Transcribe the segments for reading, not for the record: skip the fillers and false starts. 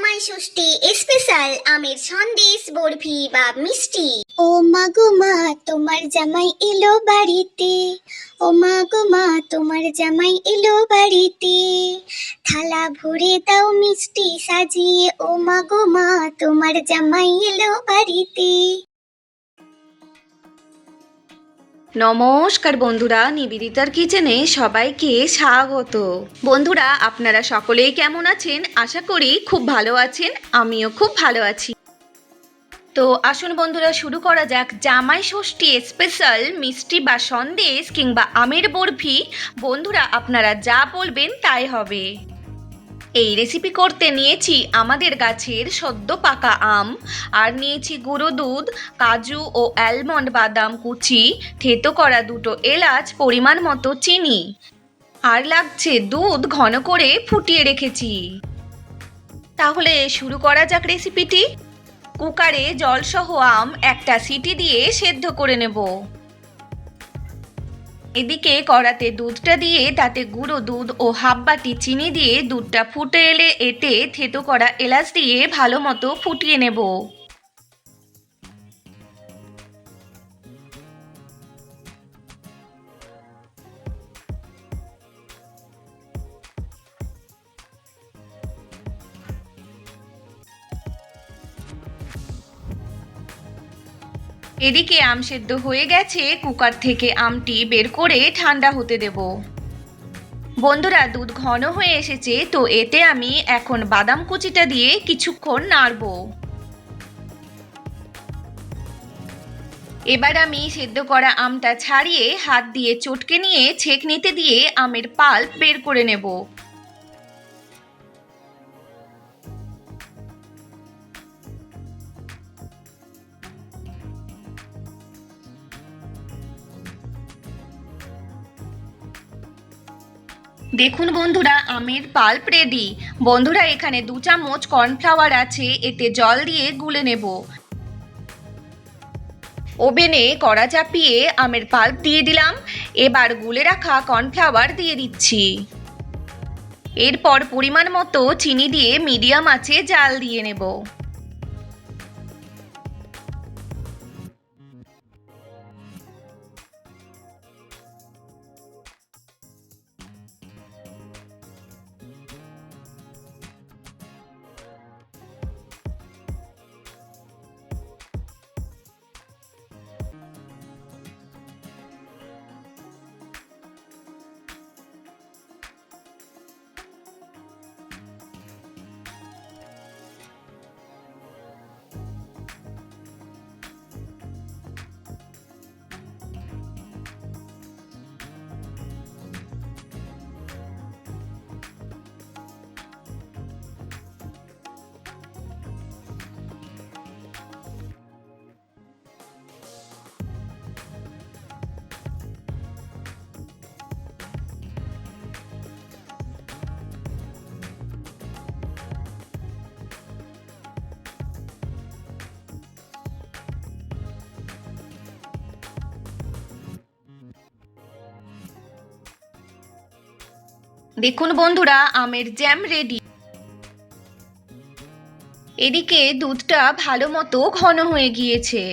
জামাই ষষ্ঠী স্পেশাল আমের সন্দেশ বরফি বা মিষ্টি। ও মা গো মা, তোমার জামাই এলো বাড়িতে। ও মা গো মা, তোমার জামাই এলো বাড়িতে। থালা ভরে দাও মিষ্টি সাজিয়ে, ও মা গো মা, তোমার জামাই এলো বাড়িতে। নমস্কার বন্ধুরা, নিবেদিতার কিচেনে সবাইকে স্বাগত। বন্ধুরা, আপনারা সকলেই কেমন আছেন? আশা করি খুব ভালো আছেন। আমিও খুব ভালো আছি। তো আসুন বন্ধুরা, শুরু করা যাক জামাই ষষ্ঠী স্পেশাল মিষ্টি বা সন্দেশ কিংবা আমের বরফি। বন্ধুরা, আপনারা যা বলবেন তাই হবে। এই রেসিপি করতে নিয়েছি আমাদের গাছের সদ্য পাকা আম, আর নিয়েছি গুঁড়ো দুধ, কাজু ও অ্যালমন্ড বাদাম কুচি, থেতো করা দুটো এলাচ, পরিমাণ মতো চিনি, আর লাগছে দুধ ঘন করে ফুটিয়ে রেখেছি। তাহলে শুরু করা যাক রেসিপিটি। কুকারে জলসহ আম একটা সিটি দিয়ে সেদ্ধ করে নেব। এদিকে কড়াতে দুধটা দিয়ে তাতে গুঁড়ো দুধ ও হাফ বাটি চিনি দিয়ে দুধটা ফুটে এলে এতে থেতো করা এলাচ দিয়ে ভালো মতো ফুটিয়ে নেব। এদিকে আম সেদ্ধ হয়ে গেছে, কুকার থেকে আমটি বের করে ঠান্ডা হতে দেব। বন্ধুরা, দুধ ঘন হয়ে এসেছে, তো এতে আমি এখন বাদাম কুচিটা দিয়ে কিছুক্ষণ নাড়ব। এবার আমি সেদ্ধ করা আমটা ছাড়িয়ে হাত দিয়ে চটকে নিয়ে ছেঁকনিতে দিয়ে আমের পাল্প বের করে নেব। দেখুন বন্ধুরা, আমের পাল্প রেডি। বন্ধুরা, এখানে 2 চামচ কর্নফ্লাওয়ার আছে, এতে জল দিয়ে গুলে নেব। ওভেনে কড়া চাপিয়ে আমের পাল্প দিয়ে দিলাম। এবার গুলে রাখা কর্নফ্লাওয়ার দিয়ে দিচ্ছি। এরপর পরিমাণ মতো চিনি দিয়ে মিডিয়াম আঁচে জাল দিয়ে নেব। দেখুন বন্ধুরা, আমের জ্যাম রেডি। এদিকে দুধটা ভালো মতো ঘন হয়ে গিয়েছে।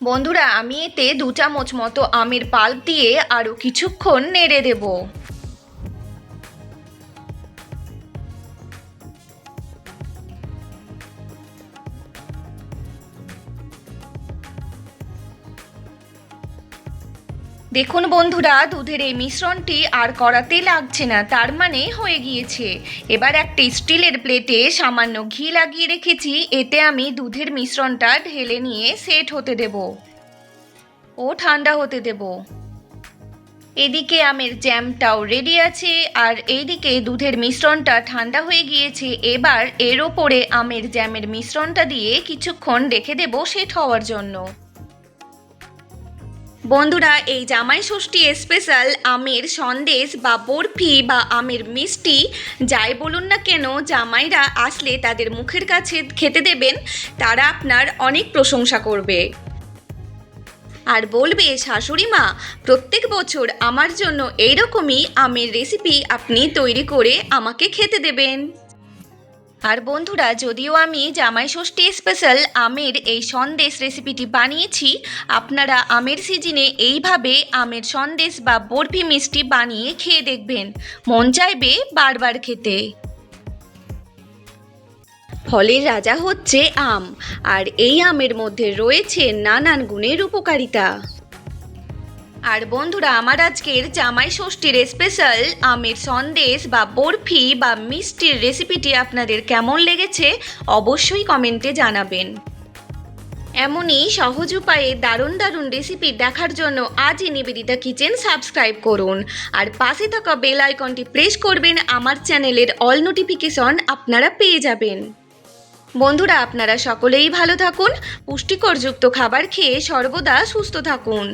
বন্ধুরা, আমি এতে 2 চামচ মতো আমের পাল্প দিয়ে আরো কিছুক্ষণ নেড়ে দেব। দেখুন বন্ধুরা, দুধের এই মিশ্রণটি আর কড়াতে লাগছে না, তার মানে হয়ে গিয়েছে। এবার একটা স্টিলের প্লেটে সামান্য ঘি লাগিয়ে রেখেছি, এতে আমি দুধের মিশ্রণটা ঢেলে নিয়ে সেট হতে দেব ও ঠান্ডা হতে দেব। এদিকে আমের জ্যামটাও রেডি আছে, আর এইদিকে দুধের মিশ্রণটা ঠান্ডা হয়ে গিয়েছে। এবার এর ওপরে আমের জ্যামের মিশ্রণটা দিয়ে কিছুক্ষণ রেখে দেব সেট হওয়ার জন্য। বন্ধুরা, এই জামাই ষষ্ঠী স্পেশাল আমের সন্দেশ বা বরফি বা আমের মিষ্টি যাই বলুন না কেন, জামাইরা আসলে তাদের মুখের কাছে খেতে দেবেন, তারা আপনার অনেক প্রশংসা করবে আর বলবে, শাশুড়ি মা, প্রত্যেক বছর আমার জন্য এইরকমই আমের রেসিপি আপনি তৈরি করে আমাকে খেতে দেবেন। আর বন্ধুরা, যদিও আমি জামাই ষষ্ঠী স্পেশাল আমের এই সন্দেশ রেসিপিটি বানিয়েছি, আপনারা আমের সিজনে এইভাবে আমের সন্দেশ বা বরফি মিষ্টি বানিয়ে খেয়ে দেখবেন, মন চাইবে বারবার খেতে। ফলের রাজা হচ্ছে আম, আর এই আমের মধ্যে রয়েছে নানান গুণের উপকারিতা। আর বন্ধুরা, আমার আজকের জামাই ষষ্ঠীর স্পেশাল আমের সন্দেশ বা বরফি বা মিষ্টির রেসিপিটি আপনাদের কেমন লেগেছে অবশ্যই কমেন্টে জানাবেন। এমনই সহজ উপায়ে দারুণ দারুণ রেসিপি দেখার জন্য আজই নিবেদিতা কিচেন সাবস্ক্রাইব করুন, আর পাশে থাকা বেল আইকনটি প্রেস করবেন, আমার চ্যানেলের অল নোটিফিকেশন আপনারা পেয়ে যাবেন। বন্ধুরা, আপনারা সকলেই ভালো থাকুন, পুষ্টিকরযুক্ত খাবার খেয়ে সর্বদা সুস্থ থাকুন।